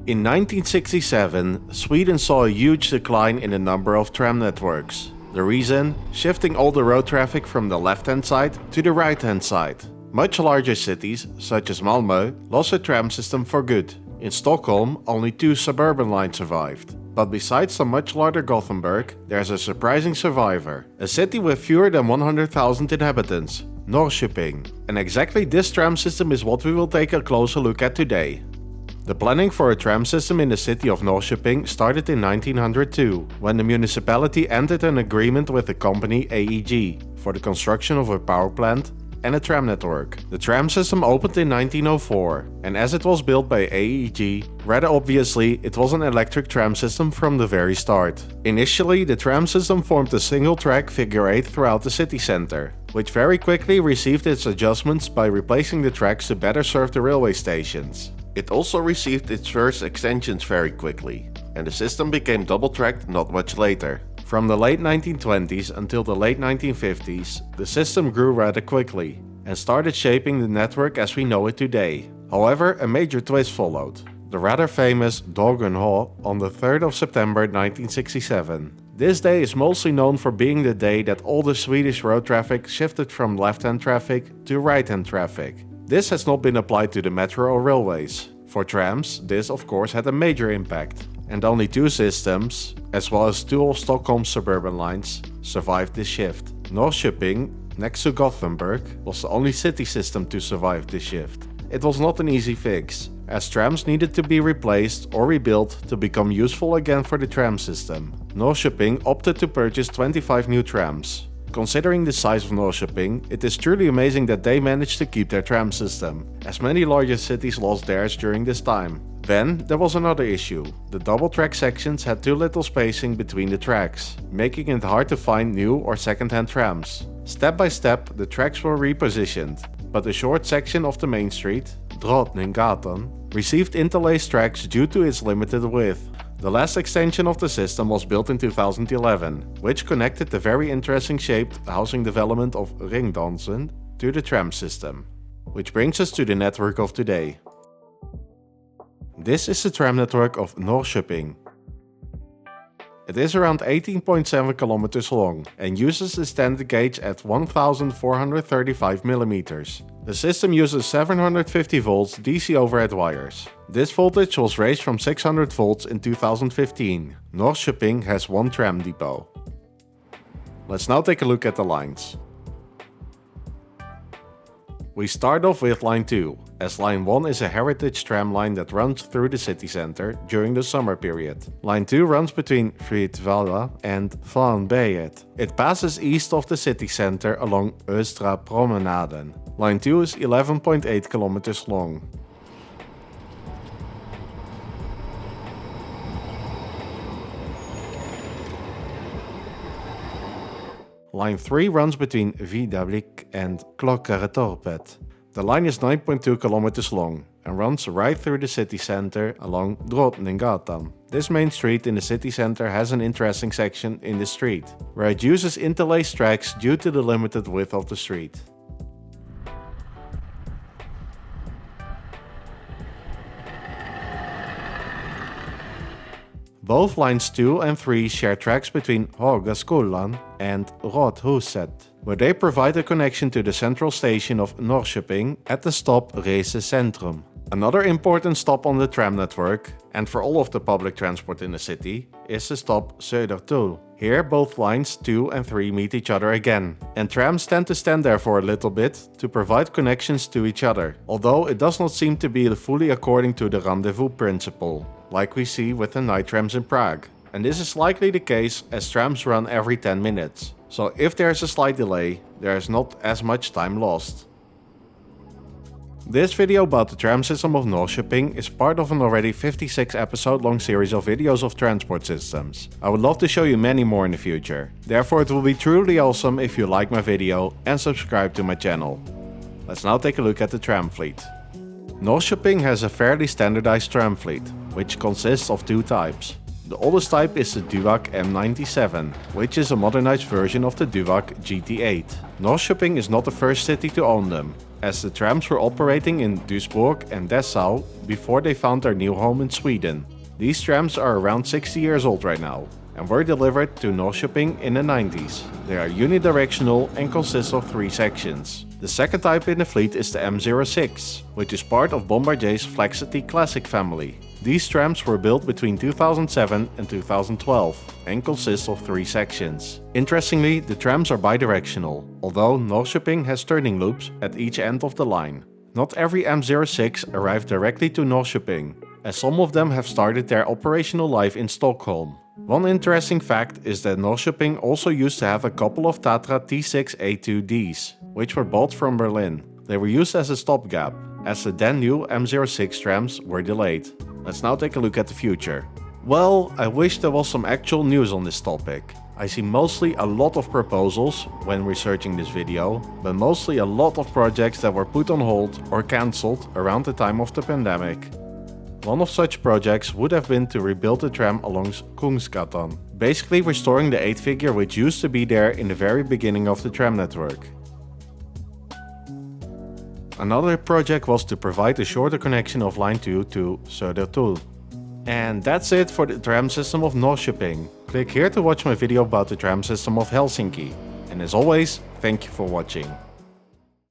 In 1967, Sweden saw a huge decline in the number of tram networks. The reason? Shifting all the road traffic from the left-hand side to the right-hand side. Much larger cities, such as Malmö, lost a tram system for good. In Stockholm, only 2 suburban lines survived. But besides the much larger Gothenburg, there's a surprising survivor. A city with fewer than 100,000 inhabitants, Norrköping. And exactly this tram system is what we will take a closer look at today. The planning for a tram system in the city of Norrköping started in 1902, when the municipality entered an agreement with the company AEG for the construction of a power plant and a tram network. The tram system opened in 1904, and as it was built by AEG, rather obviously it was an electric tram system from the very start. Initially, the tram system formed a single-track figure 8 throughout the city center, which very quickly received its adjustments by replacing the tracks to better serve the railway stations. It also received its first extensions very quickly, and the system became double-tracked not much later. From the late 1920s until the late 1950s, the system grew rather quickly and started shaping the network as we know it today. However, a major twist followed. The rather famous Dagen H on the 3rd of September 1967. This day is mostly known for being the day that all the Swedish road traffic shifted from left-hand traffic to right-hand traffic. This has not been applied to the metro or railways. For trams, this of course had a major impact, and only 2 systems, as well as 2 of Stockholm's suburban lines, survived this shift. Norrköping, next to Gothenburg, was the only city system to survive this shift. It was not an easy fix, as trams needed to be replaced or rebuilt to become useful again for the tram system. Norrköping opted to purchase 25 new trams. Considering the size of Norrköping, it is truly amazing that they managed to keep their tram system, as many larger cities lost theirs during this time. Then there was another issue. The double-track sections had too little spacing between the tracks, making it hard to find new or second-hand trams. Step by step, the tracks were repositioned, but the short section of the main street, Drottninggatan, received interlaced tracks due to its limited width. The last extension of the system was built in 2011, which connected the very interesting shaped housing development of Ringdansen to the tram system. Which brings us to the network of today. This is the tram network of Norrköping. It is around 18.7 kilometers long and uses the standard gauge at 1435 mm. The system uses 750 volts DC overhead wires. This voltage was raised from 600 volts in 2015. Norrköping has 1 tram depot. Let's now take a look at the lines. We start off with line 2, as line 1 is a heritage tram line that runs through the city center during the summer period. Line 2 runs between Friedwalla and Van Beet. It passes east of the city center along Östra Promenaden. Line 2 is 11.8 kilometers long. Line 3 runs between Vidablik and Klokkeretorpet. The line is 9.2 kilometers long and runs right through the city center along Drottninggatan. This main street in the city center has an interesting section in the street, where it uses interlaced tracks due to the limited width of the street. Both lines 2 and 3 share tracks between Hagaskolan and Rådhuset, where they provide a connection to the central station of Norrköping at the stop Rese Centrum. Another important stop on the tram network, and for all of the public transport in the city, is the stop Södertull. Here both lines 2 and 3 meet each other again, and trams tend to stand there for a little bit to provide connections to each other, although it does not seem to be fully according to the rendezvous principle, like we see with the night trams in Prague. And this is likely the case as trams run every 10 minutes, so if there is a slight delay, there is not as much time lost. This video about the tram system of Norrköping is part of an already 56 episode long series of videos of transport systems. I would love to show you many more in the future. Therefore it will be truly awesome if you like my video and subscribe to my channel. Let's now take a look at the tram fleet. Norrköping has a fairly standardized tram fleet, which consists of 2 types. The oldest type is the Duewag M97, which is a modernized version of the Duewag GT8. Norrköping is not the first city to own them. as the trams were operating in Duisburg and Dessau before they found their new home in Sweden. These trams are around 60 years old right now and were delivered to Norrköping in the 90s. They are unidirectional and consist of 3 sections. The second type in the fleet is the M06, which is part of Bombardier's Flexity classic family. These trams were built between 2007 and 2012 and consist of 3 sections. Interestingly, the trams are bidirectional, although Norrköping has turning loops at each end of the line. Not every M06 arrived directly to Norrköping, as some of them have started their operational life in Stockholm. One interesting fact is that Norrköping also used to have a couple of Tatra T6A2Ds, which were bought from Berlin. They were used as a stopgap, as the then new M06 trams were delayed. Let's now take a look at the future. Well, I wish there was some actual news on this topic. I see mostly a lot of proposals when researching this video, but mostly a lot of projects that were put on hold or cancelled around the time of the pandemic. One of such projects would have been to rebuild the tram along Kungsgatan, basically restoring the 8-figure which used to be there in the very beginning of the tram network. Another project was to provide a shorter connection of Line 2 to Södertull. And that's it for the tram system of Norrköping. Click here to watch my video about the tram system of Helsinki. And as always, thank you for watching.